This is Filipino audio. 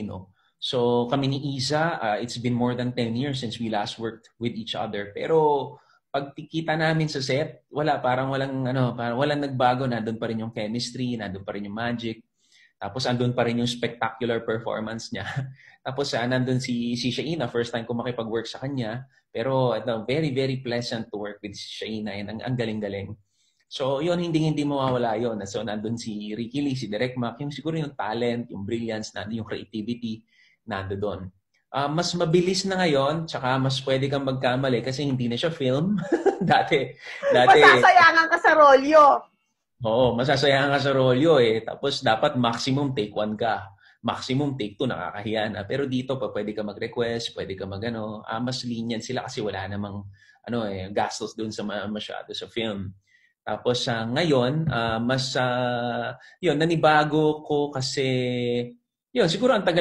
no? So kami ni Isa, it's been more than 10 years since we last worked with each other. Pero pag kita namin sa set, parang walang parang walang nagbago, nandoon pa rin yung chemistry, nandoon pa rin yung magic. Tapos andun pa rin yung spectacular performance niya. Tapos nandun si Shaina, first time ko makipag-work sa kanya. Pero very, very pleasant to work with si Shaina. Ang galing-galing. So yun, hindi mawawala yun. So nandun si Ricky Lee, si Direk Mac, yung siguro yung talent, yung brilliance, yung creativity, nando doon. Mas mabilis na ngayon, tsaka mas pwede kang magkamali kasi hindi na siya film. dati. Masasayangan ka sa rolyo. Oo, masasayangan ka sa rolyo eh. Tapos dapat maximum take 1 ka. Maximum take 2, nakakahiya na. Pero dito pa pwede ka mag-request, pwede ka mas lenient sila kasi wala namang gastos doon sa masyado sa film. Tapos ngayon, yun, nanibago ko kasi, yun, siguro ang tagal